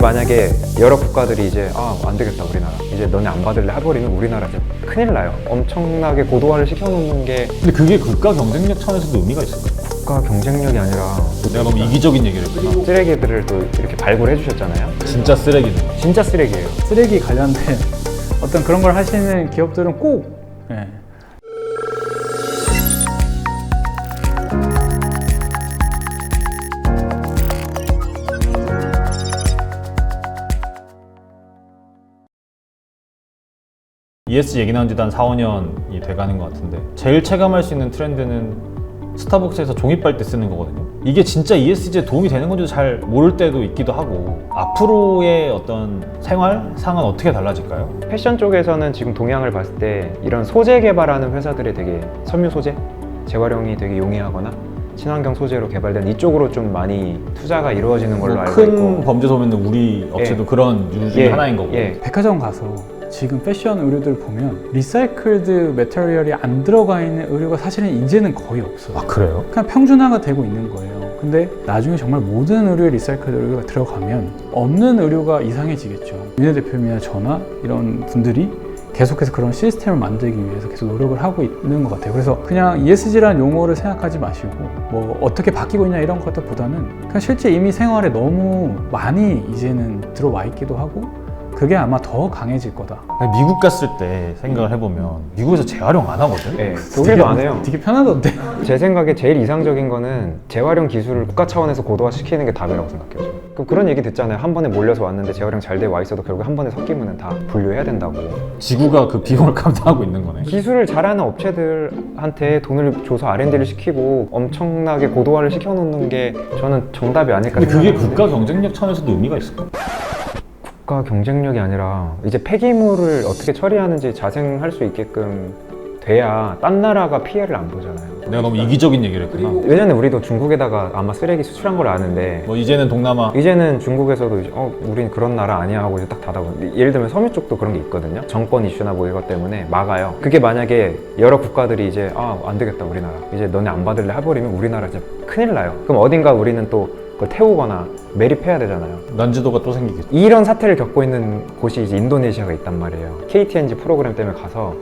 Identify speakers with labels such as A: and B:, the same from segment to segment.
A: 만약에 여러 국가들이 이제 안 되겠다 우리나라 이제 너네 안 받을래 해버리면 우리나라 이제 큰일 나요. 엄청나게 고도화를 시켜놓는 게
B: 근데 그게 국가 경쟁력 차원에서도 의미가 있을까요?
A: 국가 경쟁력이 아니라
B: 내가 너무 이기적인 얘기를 했구나.
A: 쓰레기들을 또 이렇게 발굴해 주셨잖아요.
B: 진짜 쓰레기는.
A: 진짜 쓰레기예요.
C: 쓰레기 관련된 어떤 그런 걸 하시는 기업들은 꼭
B: ESG 얘기 나온 지도 한 4, 5년이 돼가는 것 같은데 제일 체감할 수 있는 트렌드는 스타벅스에서 종이 빨대 쓰는 거거든요. 이게 진짜 ESG에 도움이 되는 건지도 잘 모를 때도 있기도 하고 앞으로의 어떤 생활상은 어떻게 달라질까요?
A: 패션 쪽에서는 지금 동향을 봤을 때 이런 소재 개발하는 회사들이 되게 섬유 소재, 재활용이 되게 용이하거나 친환경 소재로 개발된 이쪽으로 좀 많이 투자가 이루어지는 걸로 알고 있고
B: 큰 범죄 소매는 우리 업체도 그런 유주 중에 하나인 거고.
C: 백화점 가서 지금 패션 의류들 보면 리사이클드 매터리얼이 안 들어가 있는 의류가 사실은 이제는 거의 없어요.
B: 아 그래요?
C: 그냥 평준화가 되고 있는 거예요. 근데 나중에 정말 모든 의류에 리사이클드 의류가 들어가면 없는 의류가 이상해지겠죠. 윤혜 대표님이나 저나 이런 분들이 계속해서 그런 시스템을 만들기 위해서 계속 노력을 하고 있는 것 같아요. 그래서 그냥 ESG라는 용어를 생각하지 마시고 뭐 어떻게 바뀌고 있냐 이런 것들보다는 그냥 실제 이미 생활에 너무 많이 이제는 들어와 있기도 하고 그게 아마 더 강해질 거다.
B: 미국 갔을 때 생각을 해보면 미국에서 재활용 안 하거든?
A: 네, 독일도 안 해요.
C: 되게 편하던데.
A: 제 생각에 제일 이상적인 거는 재활용 기술을 국가 차원에서 고도화시키는 게 답이라고 생각해요. 그럼 그런 얘기 듣잖아요. 한 번에 몰려서 왔는데 재활용 잘 돼 와 있어도 결국 한 번에 섞이면 다 분류해야 된다고.
B: 지구가 그 비용을 감당하고 있는 거네.
A: 기술을 잘하는 업체들한테 돈을 줘서 R&D를 시키고 엄청나게 고도화를 시켜놓는 게 저는 정답이 아닐까
B: 근데 그게
A: 생각하는데
B: 국가 경쟁력 차원에서도 의미가 있을까?
A: 국가 경쟁력이 아니라 이제 폐기물을 어떻게 처리하는지 자생할 수 있게끔 돼야 딴 나라가 피해를 안 보잖아요.
B: 내가 너무 이기적인 얘기를 했구나.
A: 예전에 우리도 중국에다가 아마 쓰레기 수출한 걸 아는데
B: 뭐 이제는 동남아
A: 이제는 중국에서도 이제 우린 그런 나라 아니야 하고 이제 딱 닫아버려. 예를 들면 섬유 쪽도 그런 게 있거든요. 정권 이슈나 뭐 이것 때문에 막아요. 그게 만약에 여러 국가들이 이제 안 되겠다 우리나라 이제 너네 안 받을래 해버리면 우리나라 이제 큰일 나요. 그럼 어딘가 우리는 또 그걸 태우거나 매립해야 되잖아요.
B: 난지도가 또 생기겠죠.
A: 이런 사태를 겪고 있는 곳이 이제 인도네시아가 있단 말이에요. KTNG 프로그램 때문에 가서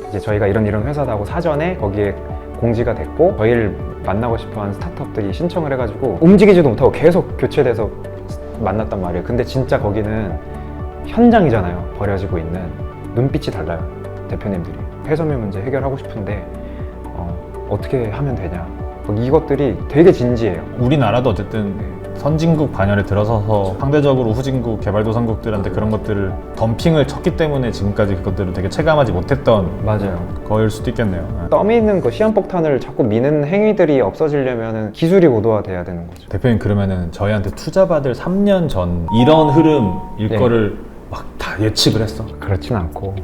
A: 이제 저희가 이런 회사다 하고 사전에 거기에 공지가 됐고 저희를 만나고 싶어하는 스타트업들이 신청을 해가지고 움직이지도 못하고 계속 교체돼서 만났단 말이에요. 근데 진짜 거기는 현장이잖아요. 버려지고 있는 눈빛이 달라요. 대표님들이 폐섬유 문제 해결하고 싶은데 어떻게 하면 되냐. 이것들이 되게 진지해요.
B: 우리나라도 어쨌든 선진국 반열에 들어서서 상대적으로 후진국 개발도상국들한테 그런 것들을 덤핑을 쳤기 때문에 지금까지 그것들을 되게 체감하지 못했던
A: 맞아요.
B: 거일 수도 있겠네요.
A: 떠미는 그 시한폭탄을 자꾸 미는 행위들이 없어지려면 기술이 고도화돼야 되는 거죠.
B: 대표님 그러면은 저희한테 투자받을 3년 전 이런 흐름일 거를 막 다 예측을 했어?
A: 그렇진 않고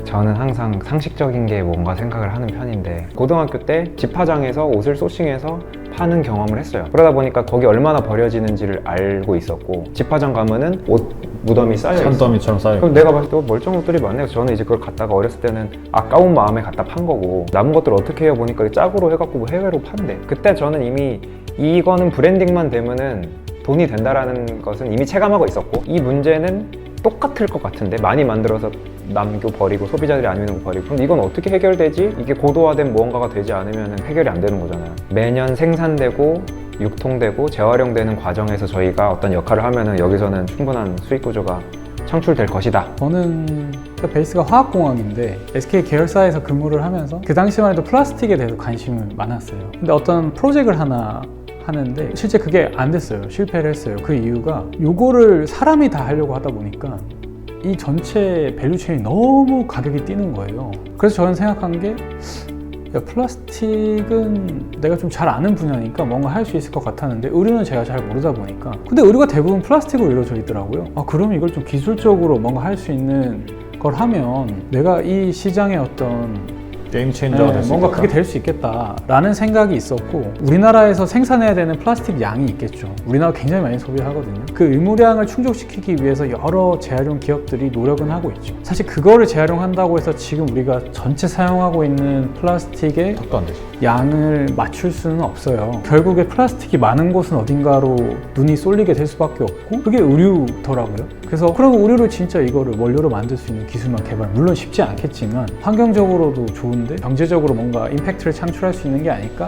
A: 저는 항상 상식적인 게 뭔가 생각을 하는 편인데 고등학교 때 집화장에서 옷을 소싱해서 파는 경험을 했어요. 그러다 보니까 거기 얼마나 버려지는지를 알고 있었고 집화장 가면은 옷 무덤이 쌓여있어.
B: 산더미처럼 쌓여.
A: 그럼 내가 봤을 때 멀쩡한 옷들이 많네요. 저는 이제 그걸 갖다가 어렸을 때는 아까운 마음에 갖다 판 거고 남은 것들 어떻게 해요 보니까 짝으로 해갖고 뭐 해외로 판대. 그때 저는 이미 이거는 브랜딩만 되면은 돈이 된다라는 것은 이미 체감하고 있었고 이 문제는 똑같을 것 같은데 많이 만들어서 남겨 버리고 소비자들이 안 입는 거 버리고 그럼 이건 어떻게 해결되지? 이게 고도화된 무언가가 되지 않으면 해결이 안 되는 거잖아요. 매년 생산되고 유통되고 재활용되는 과정에서 저희가 어떤 역할을 하면은 여기서는 충분한 수익 구조가 창출될 것이다.
C: 저는 베이스가 화학공학인데 SK 계열사에서 근무를 하면서 그 당시만 해도 플라스틱에 대해서 관심이 많았어요. 근데 어떤 프로젝트를 하나 하는데 실제 그게 안 됐어요. 실패를 했어요. 그 이유가 요거를 사람이 다 하려고 하다 보니까 이 전체 밸류체인이 너무 가격이 뛰는 거예요. 그래서 저는 생각한 게 플라스틱은 내가 좀 잘 아는 분야니까 뭔가 할 수 있을 것 같았는데 의류는 제가 잘 모르다 보니까 근데 의류가 대부분 플라스틱으로 이루어져 있더라고요. 그럼 이걸 좀 기술적으로 뭔가 할 수 있는 걸 하면 내가 이 시장의 어떤
B: 게임 체인저가 될 수
C: 뭔가
B: 있겠다.
C: 그게 될 수 있겠다라는 생각이 있었고 우리나라에서 생산해야 되는 플라스틱 양이 있겠죠. 우리나라 굉장히 많이 소비하거든요. 그 의무량을 충족시키기 위해서 여러 재활용 기업들이 노력은 하고 있죠. 사실 그거를 재활용한다고 해서 지금 우리가 전체 사용하고 있는 플라스틱의
B: 턱도 안 되지.
C: 양을 맞출 수는 없어요. 결국에 플라스틱이 많은 곳은 어딘가로 눈이 쏠리게 될 수밖에 없고 그게 의류더라고요. 그래서 그럼 의류를 진짜 이거를 원료로 만들 수 있는 기술만 개발, 물론 쉽지 않겠지만 환경적으로도 좋은데 경제적으로 뭔가 임팩트를 창출할 수 있는 게 아닐까?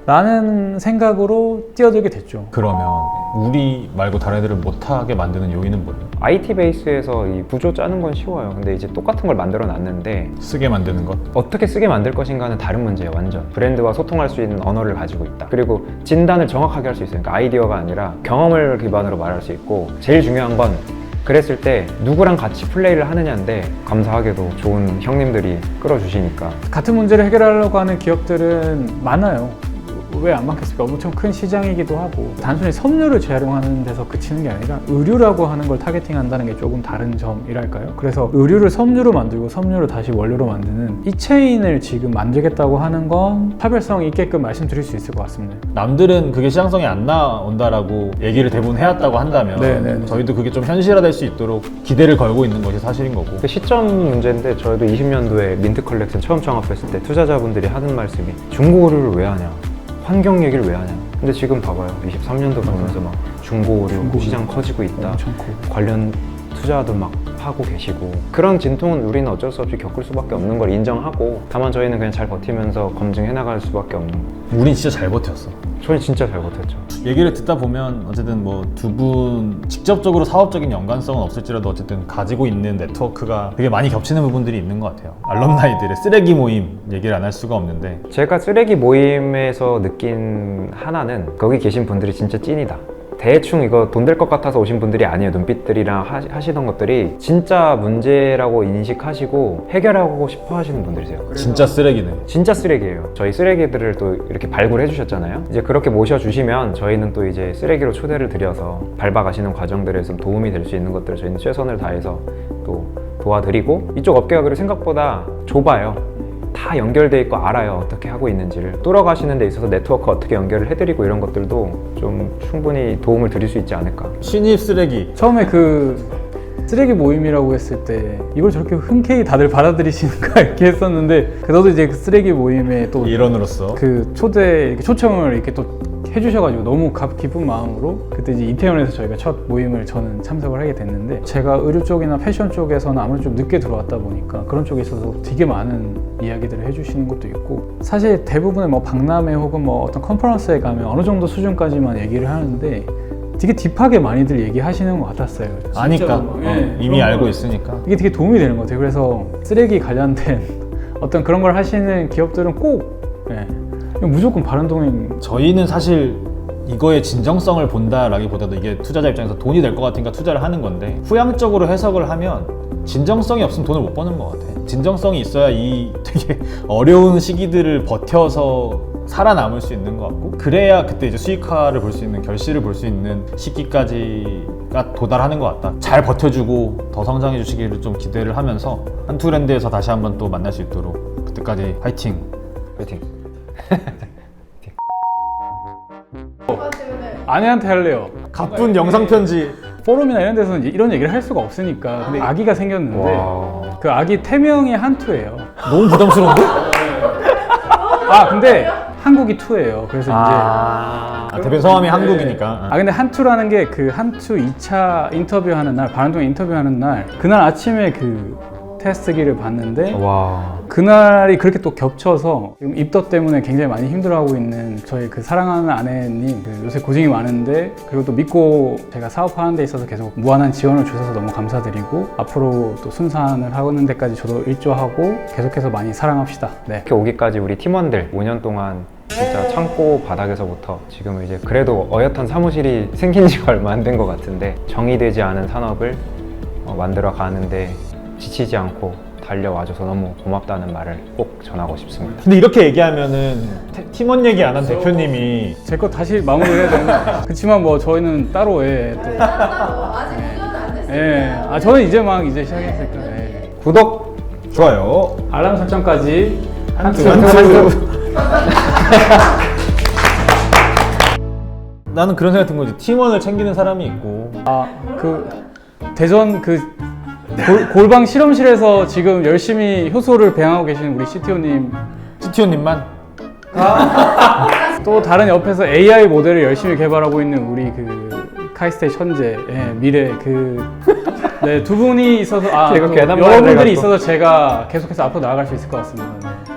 C: 라는 생각으로 뛰어들게 됐죠.
B: 그러면 우리 말고 다른 애들을 못하게 만드는 요인은 뭐예요?
A: IT 베이스에서 이 구조 짜는 건 쉬워요. 근데 이제 똑같은 걸 만들어 놨는데
B: 쓰게 만드는 것?
A: 어떻게 쓰게 만들 것인가는 다른 문제예요. 완전 브랜드와 소통할 수 있는 언어를 가지고 있다. 그리고 진단을 정확하게 할 수 있으니까 아이디어가 아니라 경험을 기반으로 말할 수 있고, 제일 중요한 건 그랬을 때 누구랑 같이 플레이를 하느냐인데 감사하게도 좋은 형님들이 끌어주시니까.
C: 같은 문제를 해결하려고 하는 기업들은 많아요. 왜 안 많겠습니까? 엄청 큰 시장이기도 하고 단순히 섬유를 재활용하는 데서 그치는 게 아니라 의류라고 하는 걸 타겟팅한다는 게 조금 다른 점이랄까요? 그래서 의류를 섬유로 만들고 섬유를 다시 원료로 만드는 이 체인을 지금 만들겠다고 하는 건 차별성 있게끔 말씀드릴 수 있을 것 같습니다.
B: 남들은 그게 시장성이 안 나온다라고 얘기를 대부분 해왔다고 한다면
C: 네네네.
B: 저희도 그게 좀 현실화될 수 있도록 기대를 걸고 있는 것이 사실인 거고.
A: 그 시점 문제인데 저희도 20년도에 민트 컬렉션 처음 창업했을 때 투자자분들이 하는 말씀이 중고 의류를 왜 하냐, 환경 얘기를 왜 하냐. 근데 지금 봐봐요. 23년도 보면서 막 중고 의류 시장 커지고 있다.
C: 엄청 커.
A: 관련 투자도 막 하고 계시고, 그런 진통은 우리는 어쩔 수 없이 겪을 수밖에 없는 걸 인정하고, 다만 저희는 그냥 잘 버티면서 검증해 나갈 수밖에 없는 거.
B: 우린 진짜 잘 버텼어.
A: 저희 진짜 잘 버텼죠.
B: 얘기를 듣다 보면 어쨌든 뭐 두 분 직접적으로 사업적인 연관성은 없을지라도 어쨌든 가지고 있는 네트워크가 되게 많이 겹치는 부분들이 있는 것 같아요. 알럼나이들의 쓰레기 모임 얘기를 안 할 수가 없는데,
A: 제가 쓰레기 모임에서 느낀 하나는 거기 계신 분들이 진짜 찐이다. 대충 이거 돈 될 것 같아서 오신 분들이 아니에요. 눈빛들이랑 하시던 것들이 진짜 문제라고 인식하시고 해결하고 싶어 하시는 분들이세요.
B: 진짜 쓰레기네.
A: 진짜 쓰레기예요. 저희 쓰레기들을 또 이렇게 발굴해 주셨잖아요. 이제 그렇게 모셔주시면 저희는 또 이제 쓰레기로 초대를 드려서 밟아가시는 과정들에서 도움이 될 수 있는 것들을 저희는 최선을 다해서 또 도와드리고, 이쪽 업계가 그리고 생각보다 좁아요. 다 연결돼 있고 알아요. 어떻게 하고 있는지를. 뚫어가시는 데 있어서 네트워크 어떻게 연결을 해드리고 이런 것들도 좀 충분히 도움을 드릴 수 있지 않을까.
B: 신입 쓰레기.
C: 처음에 그 쓰레기 모임이라고 했을 때 이걸 저렇게 흔쾌히 다들 받아들이시는가 이렇게 했었는데, 저도 이제 그 쓰레기 모임에 또
B: 일원으로서
C: 그 초대 이렇게 초청을 이렇게 또 해주셔가지고 너무 기쁜 마음으로 그때 이제 이태원에서 저희가 첫 모임을 저는 참석을 하게 됐는데, 제가 의류 쪽이나 패션 쪽에서는 아무래도 좀 늦게 들어왔다 보니까 그런 쪽에 있어서 되게 많은 이야기들을 해주시는 것도 있고, 사실 대부분의 뭐 박람회 혹은 뭐 어떤 컨퍼런스에 가면 어느 정도 수준까지만 얘기를 하는데 되게 딥하게 많이들 얘기하시는 것 같았어요.
B: 아니까 이미
C: 그런
B: 알고
C: 거.
B: 있으니까.
C: 이게 되게 도움이 되는 것 같아요. 그래서 쓰레기 관련된 어떤 그런 걸 하시는 기업들은 꼭 무조건 바른동행.
B: 저희는 사실 이거의 진정성을 본다라기보다도 이게 투자자 입장에서 돈이 될 것 같으니까 투자를 하는 건데, 후향적으로 해석을 하면 진정성이 없으면 돈을 못 버는 것 같아. 진정성이 있어야 이 되게 어려운 시기들을 버텨서 살아남을 수 있는 것 같고, 그래야 그때 이제 수익화를 볼 수 있는, 결실을 볼 수 있는 시기까지가 도달하는 것 같다. 잘 버텨주고 더 성장해 주시기를 좀 기대를 하면서 한투랜드에서 다시 한번 또 만날 수 있도록 그때까지 화이팅!
A: 파이팅.
C: 아내한테 할래요.
B: 가쁜 영상 편지.
C: 포럼이나 이런 데서는 이제 이런 얘기를 할 수가 없으니까. 근데 아기가 생겼는데
A: 와.
C: 그 아기 태명이 한투예요.
B: 너무 부담스러운데?
C: 근데 한국이 투예요. 그래서
B: 대표님 성함이 한국이니까.
C: 근데 한투라는 게 그 한투 2차 인터뷰하는 날, 바른동행 인터뷰하는 날, 그날 아침에 그 테스트기를 봤는데
A: 와.
C: 그날이 그렇게 또 겹쳐서 지금 입덧 때문에 굉장히 많이 힘들어하고 있는 저희 그 사랑하는 아내님, 그 요새 고생이 많은데, 그리고 또 믿고 제가 사업하는 데 있어서 계속 무한한 지원을 주셔서 너무 감사드리고, 앞으로 또 순산을 하는 데까지 저도 일조하고 계속해서 많이 사랑합시다. 네.
A: 이렇게 오기까지 우리 팀원들 5년 동안 진짜 창고 바닥에서부터 지금은 이제 그래도 어엿한 사무실이 생긴 지가 얼마 안 된 것 같은데, 정의되지 않은 산업을 만들어 가는데 지치지 않고 달려와줘서 너무 고맙다는 말을 꼭 전하고 싶습니다.
B: 근데 이렇게 얘기하면은 팀원 얘기 안 한 대표님이
C: 제 거 다시 마무리해야 되는. 그렇지만 뭐 저희는 따로 또
D: 아직 의견은 안 됐어요.
C: 저는 이제 막 시작했으니까.
A: 구독,
B: 좋아요.
C: 알람 설정까지
B: 한투. 나는 그런 생각 든 거지. 팀원을 챙기는 사람이 있고.
C: 그 대전 그 골방 실험실에서 지금 열심히 효소를 배양하고 계신 우리 CTO님,
B: CTO님만.
C: 또 다른 옆에서 AI 모델을 열심히 개발하고 있는 우리 그 카이스트의 천재, 미래 네, 두 분이 있어서
A: 제가
C: 또
A: 괜한 말을
C: 여러분들이
A: 해가지고.
C: 있어서 제가 계속해서 앞으로 나아갈 수 있을 것 같습니다. 네.